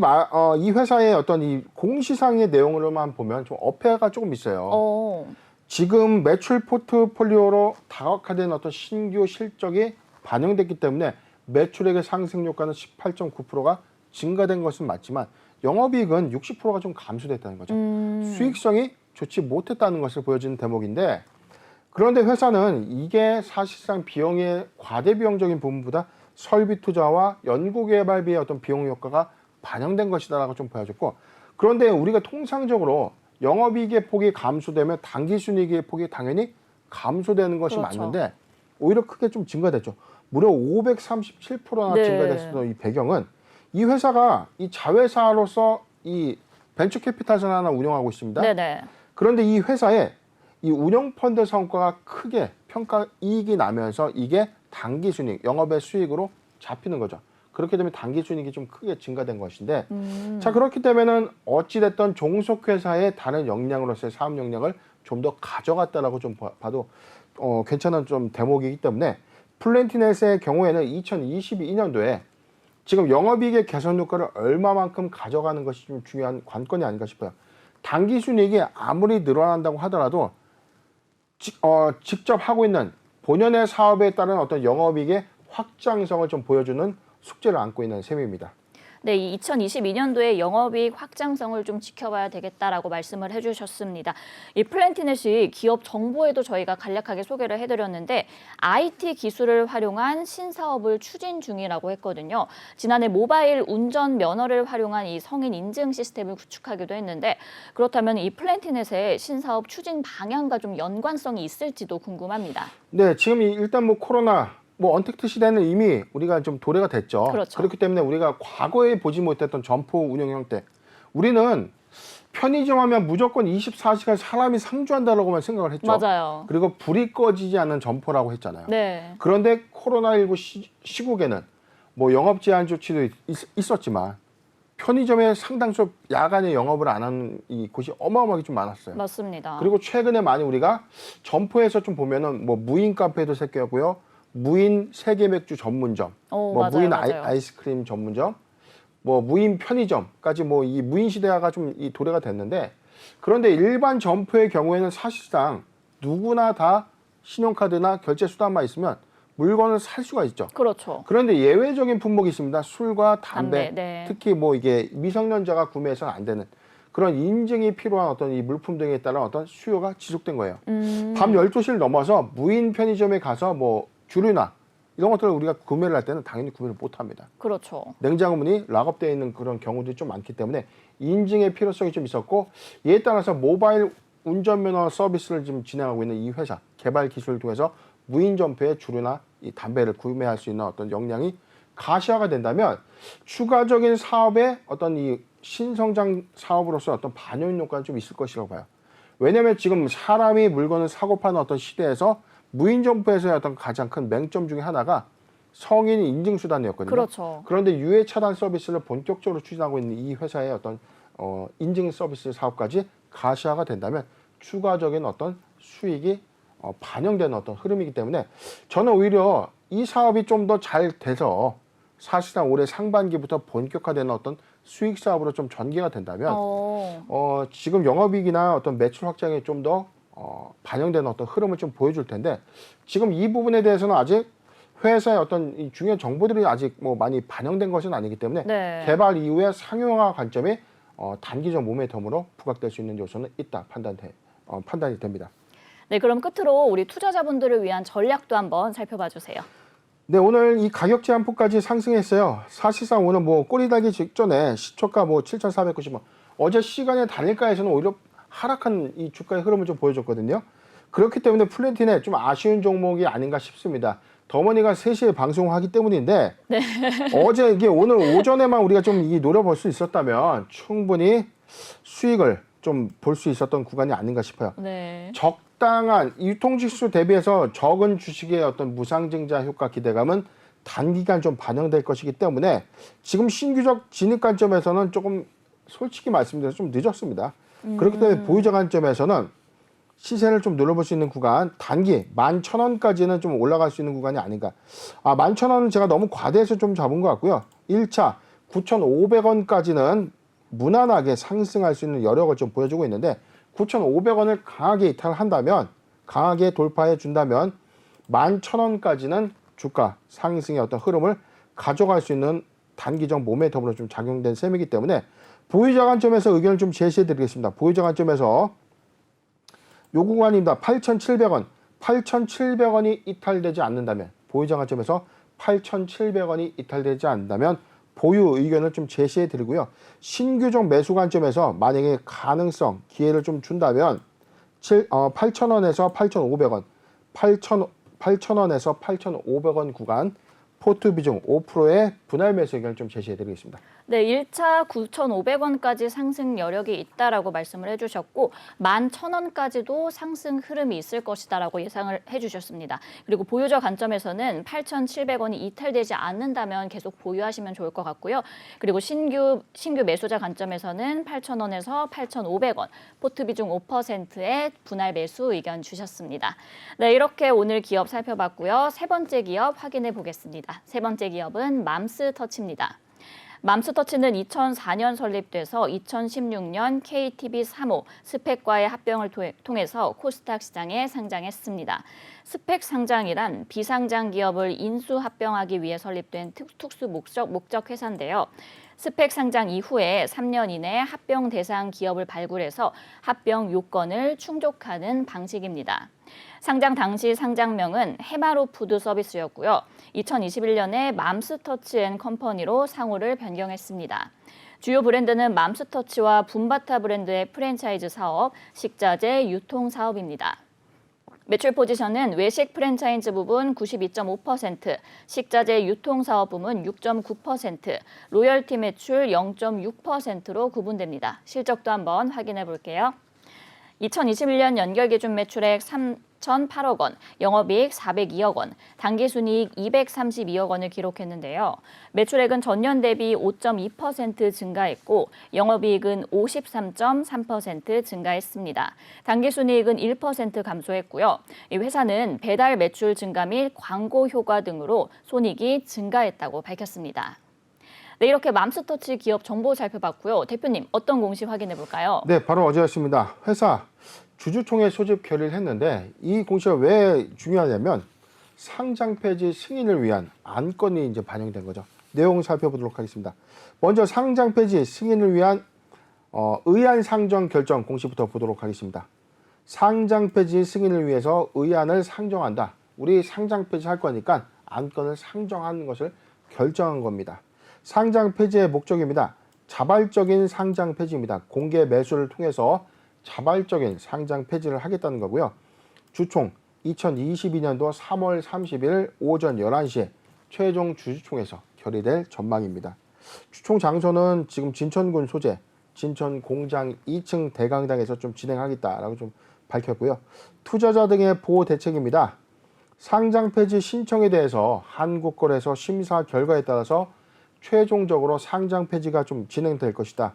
회사의 어떤 이 공시상의 내용으로만 보면 좀 어폐가 조금 있어요. 지금 매출 포트폴리오로 다각화된 어떤 신규 실적이 반영됐기 때문에 매출액의 상승 효과는 18.9%가 증가된 것은 맞지만 영업이익은 60%가 좀 감소됐다는 거죠. 수익성이 좋지 못했다는 것을 보여주는 대목인데 그런데 회사는 이게 사실상 비용의 과대 비용적인 부분보다 설비 투자와 연구개발비의 어떤 비용 효과가 반영된 것이다라고 좀 보여줬고 그런데 우리가 통상적으로 영업이익의 폭이 감소되면 당기순이익의 폭이 당연히 감소되는 것이 그렇죠. 맞는데 오히려 크게 좀 증가됐죠. 무려 537%나 네. 증가됐던 이 배경은 이 회사가 이 자회사로서 이 벤처 캐피탈을 하나 운영하고 있습니다. 네네. 그런데 이 회사에 이 운영펀드 성과가 크게 평가 이익이 나면서 이게 단기순이익, 영업의 수익으로 잡히는 거죠. 그렇게 되면 단기순이익이 좀 크게 증가된 것인데 자 그렇기 때문에는 어찌됐든 종속회사의 다른 역량으로서의 사업 역량을 좀 더 가져갔다라고 좀 봐도 괜찮은 좀 대목이기 때문에 플랜티넷의 경우에는 2022년도에 지금 영업이익의 개선 효과를 얼마만큼 가져가는 것이 좀 중요한 관건이 아닌가 싶어요. 단기순이익이 아무리 늘어난다고 하더라도 직접 하고 있는 본연의 사업에 따른 어떤 영업이익의 확장성을 좀 보여주는 숙제를 안고 있는 셈입니다. 네, 이 2022년도에 영업이익 확장성을 좀 지켜봐야 되겠다라고 말씀을 해주셨습니다. 이 플랜티넷이 기업 정보에도 저희가 간략하게 소개를 해드렸는데 IT 기술을 활용한 신사업을 추진 중이라고 했거든요. 지난해 모바일 운전 면허를 활용한 이 성인 인증 시스템을 구축하기도 했는데 그렇다면 이 플랜티넷의 신사업 추진 방향과 좀 연관성이 있을지도 궁금합니다. 네, 지금 일단 코로나 언택트 시대는 이미 우리가 좀 도래가 됐죠. 그렇죠. 그렇기 때문에 우리가 과거에 보지 못했던 점포 운영 형태. 우리는 편의점 하면 무조건 24시간 사람이 상주한다라고만 생각을 했죠. 맞아요. 그리고 불이 꺼지지 않는 점포라고 했잖아요. 네. 그런데 코로나19 시국에는 영업 제한 조치도 있었지만 편의점의 상당수 야간에 영업을 안 하는 이 곳이 어마어마하게 좀 많았어요. 맞습니다. 그리고 최근에 많이 우리가 점포에서 좀 보면은 무인 카페도 생겼고요. 무인 세계 맥주 전문점, 맞아요, 무인 맞아요. 아이스크림 전문점, 뭐 무인 편의점까지 뭐 이 무인 시대화가 좀 이 도래가 됐는데 그런데 일반 점포의 경우에는 사실상 누구나 다 신용카드나 결제 수단만 있으면 물건을 살 수가 있죠. 그렇죠. 그런데 예외적인 품목이 있습니다. 술과 담배, 네. 특히 뭐 이게 미성년자가 구매해서는 안 되는 그런 인증이 필요한 어떤 이 물품 등에 따른 어떤 수요가 지속된 거예요. 밤 12시를 넘어서 무인 편의점에 가서 뭐 귤이나 이런 것들을 우리가 구매를 할 때는 당연히 구매를 못 합니다. 그렇죠. 냉장고 문이 락업되어 있는 그런 경우들이 좀 많기 때문에 인증의 필요성이 좀 있었고 이에 따라서 모바일 운전면허 서비스를 지금 진행하고 있는 이 회사 개발 기술을 통해서 무인 점포에 주류나 이 담배를 구매할 수 있는 어떤 역량이 가시화가 된다면 추가적인 사업의 어떤 이 신성장 사업으로서 어떤 반영 효과는 좀 있을 것이라고 봐요. 왜냐하면 지금 사람이 물건을 사고 파는 어떤 시대에서 무인 점포에서의 어떤 가장 큰 맹점 중에 하나가 성인 인증 수단이었거든요. 그렇죠. 그런데 유해 차단 서비스를 본격적으로 추진하고 있는 이 회사의 어떤 인증 서비스 사업까지 가시화가 된다면 추가적인 어떤 수익이 반영되는 어떤 흐름이기 때문에 저는 오히려 이 사업이 좀 더 잘 돼서 사실상 올해 상반기부터 본격화되는 어떤 수익 사업으로 좀 전개가 된다면 지금 영업이익이나 어떤 매출 확장에 좀 더 반영되는 어떤 흐름을 좀 보여줄 텐데 지금 이 부분에 대해서는 아직 회사의 어떤 이 중요한 정보들이 아직 뭐 많이 반영된 것은 아니기 때문에 네. 개발 이후에 상용화 관점이 단기적 모멘텀으로 부각될 수 있는 요소는 있다 판단이 됩니다. 네, 그럼 끝으로 우리 투자자분들을 위한 전략도 한번 살펴봐 주세요. 네, 오늘 이 가격 제한폭까지 상승했어요. 사실상 오늘 뭐 꼬리 달기 직전에 시초가 뭐 7,490원. 어제 시간의 단일가에서는 오히려 하락한 이 주가의 흐름을 좀 보여줬거든요. 그렇기 때문에 플래틴에 좀 아쉬운 종목이 아닌가 싶습니다. 더머니가 3시에 방송하기 때문인데 네. 어제 이게 오늘 오전에만 우리가 좀 이 노려볼 수 있었다면 충분히 수익을 좀 볼 수 있었던 구간이 아닌가 싶어요. 네. 적당한 유통지수 대비해서 적은 주식의 어떤 무상증자 효과 기대감은 단기간 좀 반영될 것이기 때문에 지금 신규적 진입 관점에서는 조금 솔직히 말씀드려서 좀 늦었습니다. 그렇기 때문에 보유자 관점에서는 시세를 좀 눌러볼 수 있는 구간 단기 11,000원까지는 좀 올라갈 수 있는 구간이 아닌가. 11,000원은 제가 너무 과대해서 좀 잡은 것 같고요. 1차 9,500원까지는 무난하게 상승할 수 있는 여력을 좀 보여주고 있는데 9,500원을 강하게 이탈한다면 강하게 돌파해 준다면 11,000원까지는 주가 상승의 어떤 흐름을 가져갈 수 있는 단기적 모멘텀으로 좀 작용된 셈이기 때문에 보유자 관점에서 의견을 좀 제시해 드리겠습니다. 보유자 관점에서 요 구간입니다. 8,700원. 8,700원이 이탈되지 않는다면 보유자 관점에서 8,700원이 이탈되지 않는다면 보유 의견을 좀 제시해 드리고요. 신규적 매수 관점에서 만약에 가능성, 기회를 좀 준다면 8,000원에서 8,500원, 8,000원에서 8,500원 구간 포트 비중 5%의 분할 매수 의견을 좀 제시해 드리겠습니다. 네, 1차 9,500원까지 상승 여력이 있다라고 말씀을 해주셨고 11,000원까지도 상승 흐름이 있을 것이다라고 예상을 해주셨습니다. 그리고 보유자 관점에서는 8,700원이 이탈되지 않는다면 계속 보유하시면 좋을 것 같고요. 그리고 신규 매수자 관점에서는 8,000원에서 8,500원, 포트 비중 5%의 분할 매수 의견 주셨습니다. 네, 이렇게 오늘 기업 살펴봤고요. 세 번째 기업 확인해 보겠습니다. 세 번째 기업은 맘스터치입니다. 맘스터치는 2004년 설립돼서 2016년 KTB 3호 스펙과의 합병을 통해서 코스닥 시장에 상장했습니다. 스펙 상장이란 비상장 기업을 인수 합병하기 위해 설립된 특수 목적 회사인데요. 스펙 상장 이후에 3년 이내에 합병 대상 기업을 발굴해서 합병 요건을 충족하는 방식입니다. 상장 당시 상장명은 해마로 푸드 서비스였고요. 2021년에 맘스터치앤컴퍼니로 상호를 변경했습니다. 주요 브랜드는 맘스터치와 붐바타 브랜드의 프랜차이즈 사업, 식자재 유통 사업입니다. 매출 포지션은 외식 프랜차이즈 부분 92.5%, 식자재 유통 사업 부문 6.9%, 로열티 매출 0.6%로 구분됩니다. 실적도 한번 확인해 볼게요. 2021년 연결 기준 매출액 3,008억 원, 영업이익 402억 원, 당기순이익 232억 원을 기록했는데요. 매출액은 전년 대비 5.2% 증가했고 영업이익은 53.3% 증가했습니다. 당기순이익은 1% 감소했고요. 이 회사는 배달 매출 증가 및 광고 효과 등으로 손익이 증가했다고 밝혔습니다. 네, 이렇게 맘스터치 기업 정보 살펴봤고요. 대표님, 어떤 공시 확인해 볼까요? 네, 바로 어제였습니다. 회사 주주총회 소집 결의를 했는데 이 공시가 왜 중요하냐면 상장 폐지 승인을 위한 안건이 이제 반영된 거죠. 내용 살펴보도록 하겠습니다. 먼저 상장 폐지 승인을 위한 의안 상정 결정 공시부터 보도록 하겠습니다. 상장 폐지 승인을 위해서 의안을 상정한다. 우리 상장 폐지 할 거니까 안건을 상정하는 것을 결정한 겁니다. 상장 폐지의 목적입니다. 자발적인 상장 폐지입니다. 공개 매수를 통해서 자발적인 상장 폐지를 하겠다는 거고요. 주총 2022년도 3월 30일 오전 11시에 최종 주주총회에서 결의될 전망입니다. 주총 장소는 지금 진천군 소재 진천 공장 2층 대강당에서 좀 진행하겠다라고 좀 밝혔고요. 투자자 등의 보호 대책입니다. 상장 폐지 신청에 대해서 한국거래소 심사 결과에 따라서 최종적으로 상장 폐지가 좀 진행될 것이다.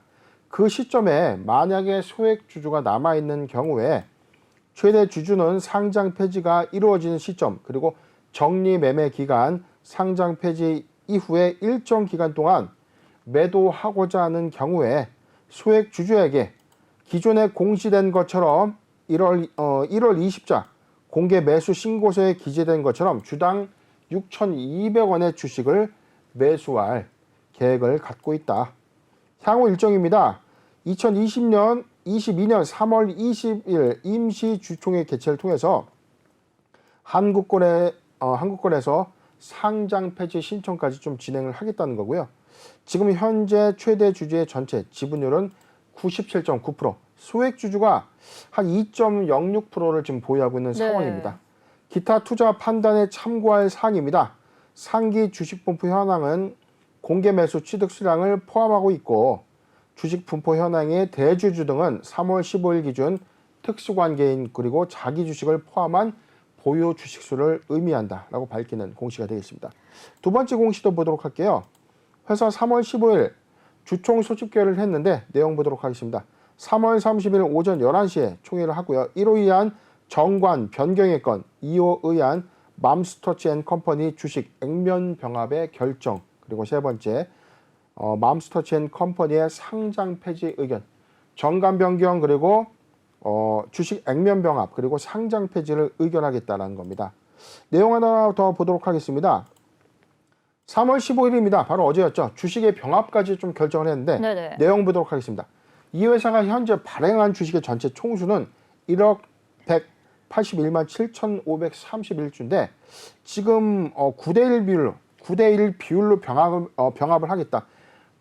그 시점에 만약에 소액 주주가 남아있는 경우에 최대 주주는 상장 폐지가 이루어지는 시점 그리고 정리 매매 기간, 상장 폐지 이후에 일정 기간 동안 매도하고자 하는 경우에 소액 주주에게 기존에 공시된 것처럼 1월 20자 공개 매수 신고서에 기재된 것처럼 주당 6,200원의 주식을 매수할 계획을 갖고 있다. 향후 일정입니다. 2022년 3월 20일 임시 주총회 개최를 통해서 한국거래소 상장 폐지 신청까지 좀 진행을 하겠다는 거고요. 지금 현재 최대 주주의 전체 지분율은 97.9%, 소액 주주가 한 2.06%를 지금 보유하고 있는 상황입니다. 기타 투자 판단에 참고할 사항입니다. 상기 주식 분포 현황은 공개 매수 취득 수량을 포함하고 있고 주식 분포 현황의 대주주 등은 3월 15일 기준 특수관계인 그리고 자기 주식을 포함한 보유 주식 수를 의미한다라고 밝히는 공시가 되겠습니다. 두 번째 공시도 보도록 할게요. 회사 3월 15일 주총 소집 결의를 했는데 내용 보도록 하겠습니다. 3월 30일 오전 11시에 총회를 하고요. 1호 의안 정관 변경의 건, 2호 의안 맘스터치앤컴퍼니 주식 액면 병합의 결정, 그리고 세 번째 맘스터치앤컴퍼니의 상장 폐지 의견, 정관 변경 그리고 주식 액면 병합 그리고 상장 폐지를 의견하겠다는 겁니다. 내용 하나 더 보도록 하겠습니다. 3월 15일입니다. 바로 어제였죠. 주식의 병합까지 좀 결정을 했는데 네네. 내용 보도록 하겠습니다. 이 회사가 현재 발행한 주식의 전체 총수는 1억 181만 7,531주인데 지금 9대1 비율로 병합을 하겠다.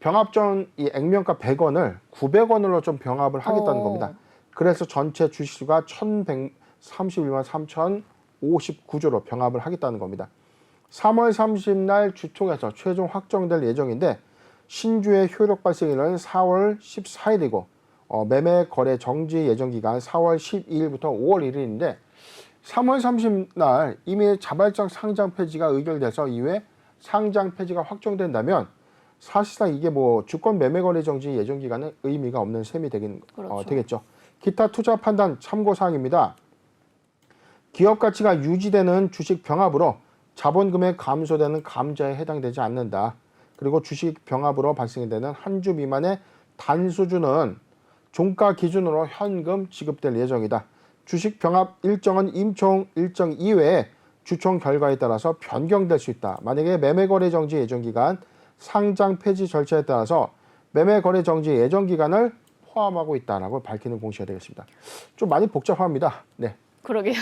병합 전 이 액면가 100원을 900원으로 좀 병합을 하겠다는 겁니다. 그래서 전체 주식수가 1,131만 3,059주로 병합을 하겠다는 겁니다. 3월 30날 주총에서 최종 확정될 예정인데 신주의 효력 발생일은 4월 14일이고 매매 거래 정지 예정 기간 4월 12일부터 5월 1일인데 3월 30날 이미 자발적 상장 폐지가 의결돼서 이후에 상장 폐지가 확정된다면 사실상 이게 뭐 주권 매매 거래 정지 예정 기간은 의미가 없는 셈이 되겠죠. 기타 투자 판단 참고 사항입니다. 기업 가치가 유지되는 주식 병합으로 자본금액 감소되는 감자에 해당되지 않는다. 그리고 주식 병합으로 발생되는 한 주 미만의 단수주는 종가 기준으로 현금 지급될 예정이다. 주식 병합 일정은 임총 일정 이외에 주총 결과에 따라서 변경될 수 있다. 만약에 매매 거래 정지 예정 기간, 상장 폐지 절차에 따라서 매매 거래 정지 예정 기간을 포함하고 있다라고 밝히는 공시가 되겠습니다. 좀 많이 복잡합니다. 네. 그러게요.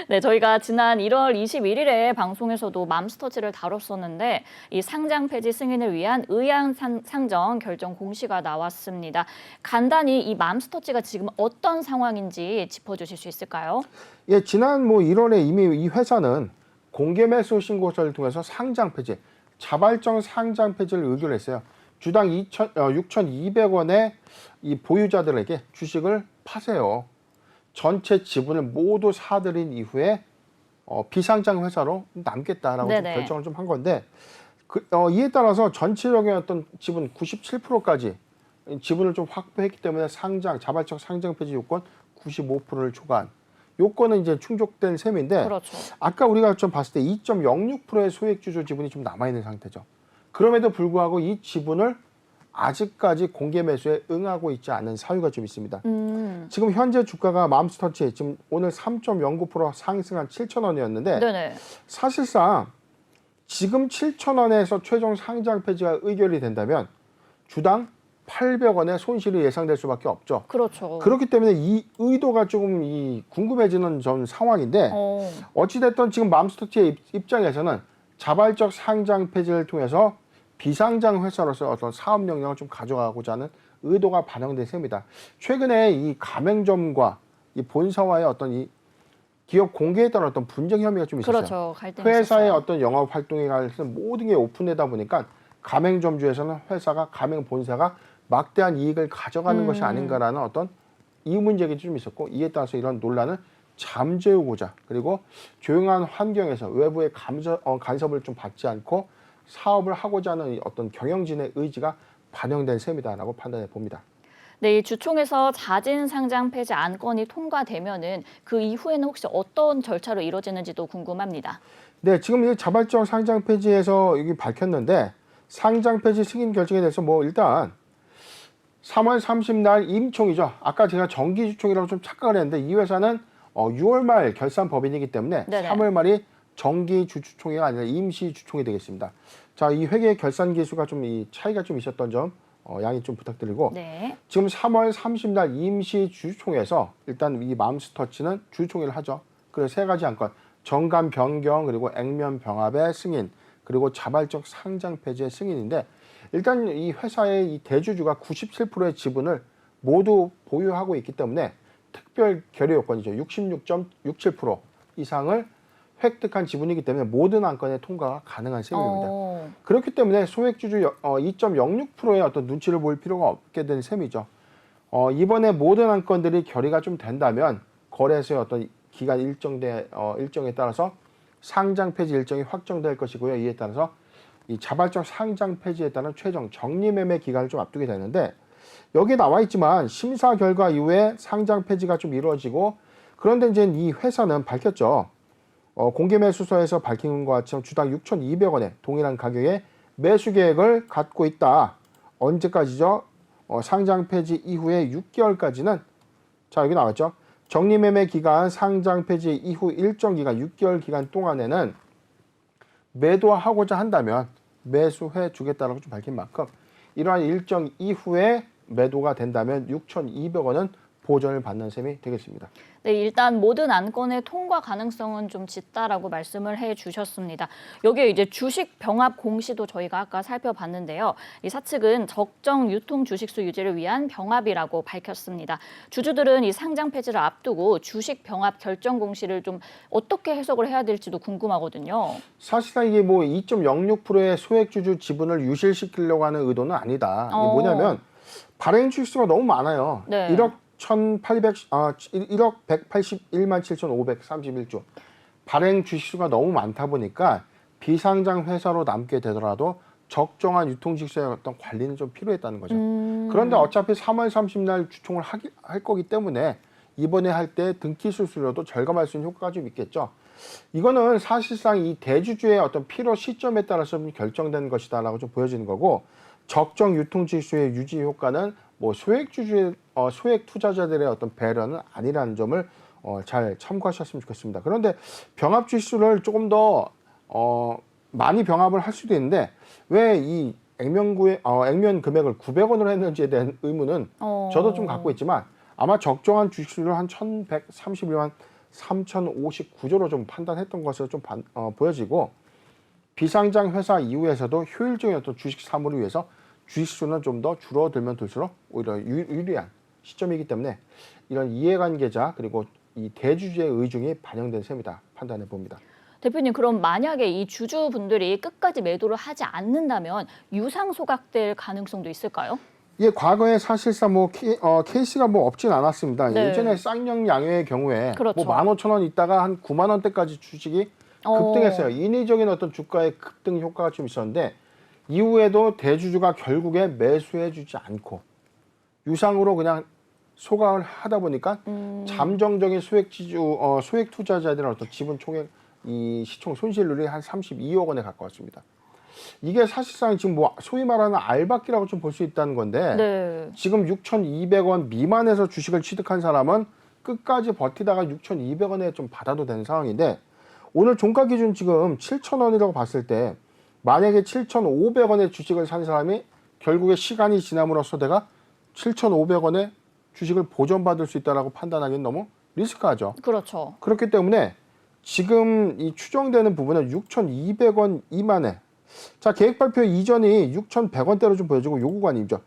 네, 저희가 지난 1월 21일에 방송에서도 맘스터치를 다뤘었는데 이 상장 폐지 승인을 위한 의안 상정 결정 공시가 나왔습니다. 간단히 이 맘스터치가 지금 어떤 상황인지 짚어주실 수 있을까요? 예, 지난 1월에 이미 이 회사는 공개 매수 신고서를 통해서 상장 폐지, 자발적 상장 폐지를 의결했어요. 주당 6,200원의 이 보유자들에게 주식을 파세요. 전체 지분을 모두 사들인 이후에 비상장 회사로 남겠다라고 좀 결정을 좀 한 건데 이에 따라서 전체적인 어떤 지분 97%까지 지분을 좀 확보했기 때문에 자발적 상장 폐지 요건 95%를 초과한 요건은 이제 충족된 셈인데 그렇죠. 아까 우리가 좀 봤을 때 2.06%의 소액 주주 지분이 좀 남아 있는 상태죠. 그럼에도 불구하고 이 지분을 아직까지 공개 매수에 응하고 있지 않은 사유가 좀 있습니다. 지금 현재 주가가 맘스터치 지금 오늘 3.09% 상승한 7,000원이었는데 네네. 사실상 지금 7,000원에서 최종 상장 폐지가 의결이 된다면 주당 800원의 손실이 예상될 수밖에 없죠. 그렇죠. 그렇기 때문에 이 의도가 조금 궁금해지는 전 상황인데 어찌됐든 지금 맘스터치의 입장에서는 자발적 상장 폐지를 통해서 비상장 회사로서 어떤 사업 역량을 좀 가져가고자 하는 의도가 반영된 셈입니다. 최근에 이 가맹점과 이 본사와의 어떤 이 기업 공개에 따른 어떤 분쟁 혐의가 좀 있었어요. 그렇죠. 갈등이 회사의 있었어요. 어떤 영업 활동에 관해서 모든 게 오픈되다 보니까 가맹점주에서는 회사가 가맹 본사가 막대한 이익을 가져가는 것이 아닌가라는 어떤 이문 제기도 좀 있었고, 이에 따라서 이런 논란을 잠재우고자, 그리고 조용한 환경에서 외부의 간섭을 좀 받지 않고 사업을 하고자 하는 어떤 경영진의 의지가 반영된 셈이다라고 판단해 봅니다. 네, 이 주총에서 자진 상장 폐지 안건이 통과되면은 그 이후에는 혹시 어떤 절차로 이루어지는지도 궁금합니다. 네, 지금 이 자발적 상장 폐지에서 여기 밝혔는데, 상장 폐지 승인 결정에 대해서 뭐 일단 3월 30날 임총이죠. 아까 제가 정기 주총이라고 좀 착각을 했는데 이 회사는 6월 말 결산 법인이기 때문에 네네. 3월 말이 정기 주주총회가 아니라 임시 주총이 되겠습니다. 자, 이 회계 결산 기수가 좀 이 차이가 좀 있었던 점 양해 좀 부탁드리고, 네. 지금 3월 30날 임시 주주총회에서 일단 이 맘스터치는 주주총회를 하죠. 그래서 세 가지 안건, 정관 변경, 그리고 액면 병합의 승인, 그리고 자발적 상장 폐지의 승인인데, 일단 이 회사의 이 대주주가 97%의 지분을 모두 보유하고 있기 때문에 특별 결의 요건이죠. 66.67% 이상을 획득한 지분이기 때문에 모든 안건의 통과가 가능한 셈입니다. 그렇기 때문에 소액주주 2.06%의 어떤 눈치를 볼 필요가 없게 된 셈이죠. 이번에 모든 안건들이 결의가 좀 된다면 거래소의 어떤 기간 일정에 따라서 상장 폐지 일정이 확정될 것이고요. 이에 따라서 이 자발적 상장 폐지에 따른 최종 정리매매 기간을 좀 앞두게 되는데, 여기에 나와 있지만 심사 결과 이후에 상장 폐지가 좀 이루어지고, 그런데 이제 이 회사는 밝혔죠. 공개 매수서에서 밝힌 것 같이 주당 6,200원에 동일한 가격의 매수 계획을 갖고 있다. 언제까지죠? 상장 폐지 이후에 6개월까지는, 자 여기 나왔죠. 정리매매 기간 상장 폐지 이후 일정 기간 6개월 기간 동안에는 매도하고자 한다면 매수해 주겠다라고 좀 밝힌 만큼, 이러한 일정 이후에 매도가 된다면 6,200원은 보전을 받는 셈이 되겠습니다. 네, 일단 모든 안건의 통과 가능성은 좀 짙다라고 말씀을 해주셨습니다. 여기에 이제 주식 병합 공시도 저희가 아까 살펴봤는데요. 이 사측은 적정 유통 주식수 유지를 위한 병합이라고 밝혔습니다. 주주들은 이 상장 폐지를 앞두고 주식 병합 결정 공시를 좀 어떻게 해석을 해야 될지도 궁금하거든요. 사실상 이게 뭐 2.06%의 소액주주 지분을 유실시키려고 하는 의도는 아니다. 이게 뭐냐면 발행 주식수가 너무 많아요. 네. 1억 181만 7,531주. 발행 주식수가 너무 많다 보니까 비상장 회사로 남게 되더라도 적정한 유통직수의 어떤 관리는 좀 필요했다는 거죠. 그런데 어차피 3월 30날 주총을 할 거기 때문에 이번에 할 때 등기 수수료도 절감할 수 있는 효과가 좀 있겠죠. 이거는 사실상 이 대주주의 어떤 필요 시점에 따라서 좀 결정된 것이다라고 좀 보여지는 거고, 적정 유통직수의 유지 효과는 뭐 소액 투자자들의 어떤 배려는 아니라는 점을 잘 참고하셨으면 좋겠습니다. 그런데 병합 주식수를 조금 더 많이 병합을 할 수도 있는데 왜 이 액면 금액을 900원으로 했는지에 대한 의문은 저도 좀 갖고 있지만, 아마 적정한 주식수를 한 1,131만 3,059조로 좀 판단했던 것으로 좀 보여지고, 비상장 회사 이후에서도 효율적인 어떤 주식 사물을 위해서 주식수는 좀 더 줄어들면 들수록 오히려 유리한 시점이기 때문에 이런 이해관계자 그리고 이 대주주의 의중이 반영된 셈이다 판단해 봅니다. 대표님, 그럼 만약에 이 주주분들이 끝까지 매도를 하지 않는다면 유상 소각될 가능성도 있을까요? 예, 과거에 사실상 뭐 케이스가 뭐 없진 않았습니다. 네. 예전에 쌍용 양회의 경우에 그렇죠. 뭐 15,000원 있다가 한 9만 원대까지 주식이 급등했어요. 인위적인 어떤 주가의 급등 효과가 좀 있었는데, 이후에도 대주주가 결국에 매수해주지 않고 유상으로 그냥 소각을 하다 보니까 잠정적인 소액 투자자들의 어떤 지분 총액 이 시총 손실률이 한 32억 원에 가까웠습니다. 이게 사실상 지금 뭐 소위 말하는 알박기라고 좀 볼 수 있다는 건데 네. 지금 6,200원 미만에서 주식을 취득한 사람은 끝까지 버티다가 6,200원에 좀 받아도 되는 상황인데 오늘 종가 기준 지금 7,000원이라고 봤을 때 만약에 7,500원에 주식을 산 사람이 결국에 시간이 지남으로써 내가 7,500원에 주식을 보전받을 수 있다라고 판단하기는 너무 리스크하죠. 그렇죠. 그렇기 때문에 지금 이 추정되는 부분은 6,200원 미만에 자 계획 발표 이전이 6,100원대로 좀 보여지고 요 구간이죠.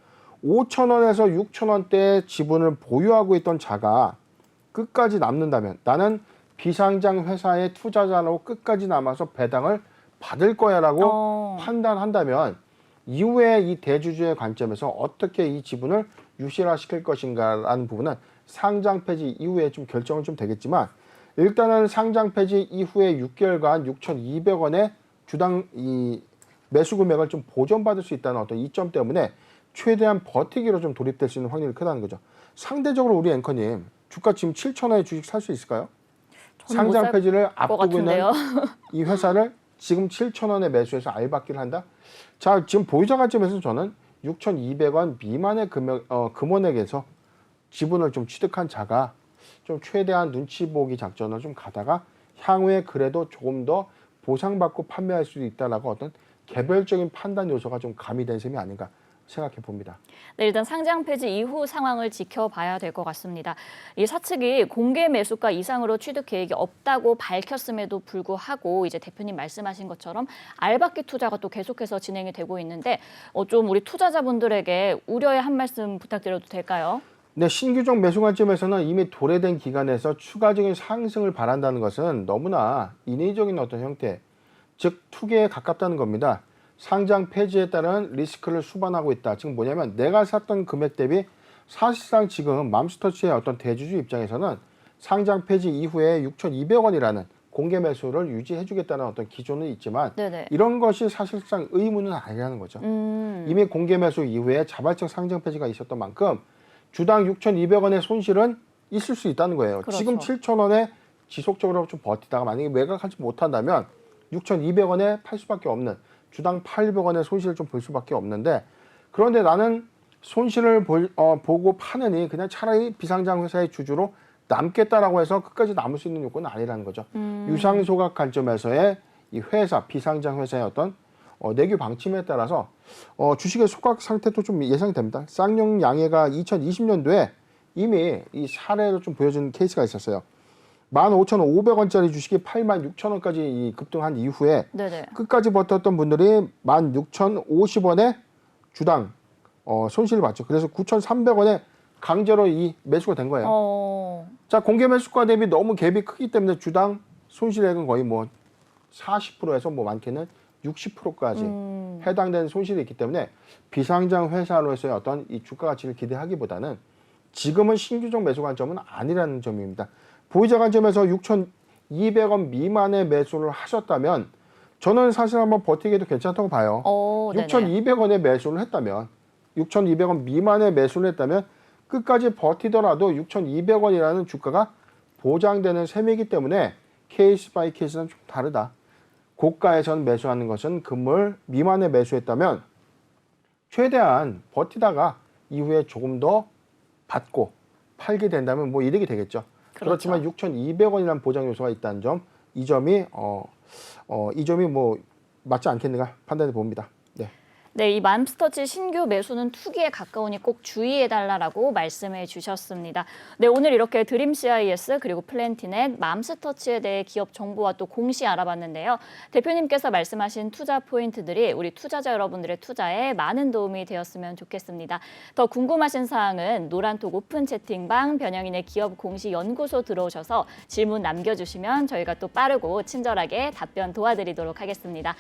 5,000원에서 6,000원대 지분을 보유하고 있던 자가 끝까지 남는다면 나는 비상장 회사의 투자자로 끝까지 남아서 배당을 받을 거야라고 판단한다면 이후에 이 대주주의 관점에서 어떻게 이 지분을 유실화시킬 것인가라는 부분은 상장 폐지 이후에 좀 결정은 좀 되겠지만 일단은 상장 폐지 이후에 6개월간 6,200원의 주당 이 매수 금액을 좀 보전받을 수 있다는 어떤 이점 때문에 최대한 버티기로 좀 돌입될 수 있는 확률이 크다는 거죠. 상대적으로 우리 앵커님 주가 지금 7,000원에 주식 살 수 있을까요? 상장 폐지를 앞두고 있는 이 회사를 지금 7,000원에 매수해서 알박기를 한다? 자, 지금 보유자 관점에서 저는 6,200원 미만의 금원액에서 지분을 좀 취득한 자가 좀 최대한 눈치 보기 작전을 좀 가다가 향후에 그래도 조금 더 보상받고 판매할 수 있다라고 어떤 개별적인 판단 요소가 좀 가미된 셈이 아닌가 생각해 봅니다. 네, 일단 상장 폐지 이후 상황을 지켜봐야 될 것 같습니다. 이 사측이 공개 매수가 이상으로 취득 계획이 없다고 밝혔음에도 불구하고 이제 대표님 말씀하신 것처럼 알박기 투자가 또 계속해서 진행이 되고 있는데 좀 우리 투자자분들에게 우려의 한 말씀 부탁드려도 될까요? 네, 신규종 매수 관점에서는 이미 도래된 기간에서 추가적인 상승을 바란다는 것은 너무나 인위적인 어떤 형태, 즉 투기에 가깝다는 겁니다. 상장 폐지에 따른 리스크를 수반하고 있다. 지금 뭐냐면 내가 샀던 금액 대비 사실상 지금 맘스터치의 어떤 대주주 입장에서는 상장 폐지 이후에 6,200원이라는 공개 매수를 유지해주겠다는 어떤 기조는 있지만 네네. 이런 것이 사실상 의무는 아니라는 거죠. 이미 공개 매수 이후에 자발적 상장 폐지가 있었던 만큼 주당 6,200원의 손실은 있을 수 있다는 거예요. 그렇죠. 지금 7,000원에 지속적으로 좀 버티다가 만약에 매각하지 못한다면 6,200원에 팔 수밖에 없는 주당 800원의 손실을 좀 볼 수밖에 없는데 그런데 나는 손실을 보고 파느니 그냥 차라리 비상장 회사의 주주로 남겠다라고 해서 끝까지 남을 수 있는 요건은 아니라는 거죠. 유상소각 관점에서의 이 회사, 비상장 회사의 어떤 내규 방침에 따라서 주식의 소각 상태도 좀 예상됩니다. 쌍용 양해가 2020년도에 이미 이 사례로 좀 보여준 케이스가 있었어요. 15,500원짜리 주식이 86,000원까지 급등한 이후에 네네. 끝까지 버텼던 분들이 16,050원에 주당 손실을 봤죠. 그래서 9,300원에 강제로 이 매수가 된 거예요. 자, 공개 매수가 대비 너무 갭이 크기 때문에 주당 손실액은 거의 뭐 40%에서 뭐 많게는 60%까지 해당되는 손실이 있기 때문에 비상장 회사로서의 어떤 이 주가 가치를 기대하기보다는 지금은 신규종 매수 관점은 아니라는 점입니다. 보유자 관점에서 6,200원 미만의 매수를 하셨다면 저는 사실 한번 버티기도 괜찮다고 봐요. 6,200원에 매수를 했다면 6,200원 미만의 매수를 했다면 끝까지 버티더라도 6,200원이라는 주가가 보장되는 셈이기 때문에 케이스 바이 케이스는 좀 다르다. 고가에선 매수하는 것은 금물 미만에 매수했다면 최대한 버티다가 이후에 조금 더 받고 팔게 된다면 뭐 이득이 되겠죠. 그렇죠. 그렇지만 6,200원이라는 보장 요소가 있다는 점, 이 점이 뭐 맞지 않겠는가 판단해 봅니다. 네. 네, 이 맘스터치 신규 매수는 투기에 가까우니 꼭 주의해달라고 말씀해 주셨습니다. 네, 오늘 이렇게 드림 CIS 그리고 플랜티넷, 맘스터치에 대해 기업 정보와 또 공시 알아봤는데요. 대표님께서 말씀하신 투자 포인트들이 우리 투자자 여러분들의 투자에 많은 도움이 되었으면 좋겠습니다. 더 궁금하신 사항은 노란톡 오픈 채팅방 변형인의 기업 공시 연구소 들어오셔서 질문 남겨주시면 저희가 또 빠르고 친절하게 답변 도와드리도록 하겠습니다.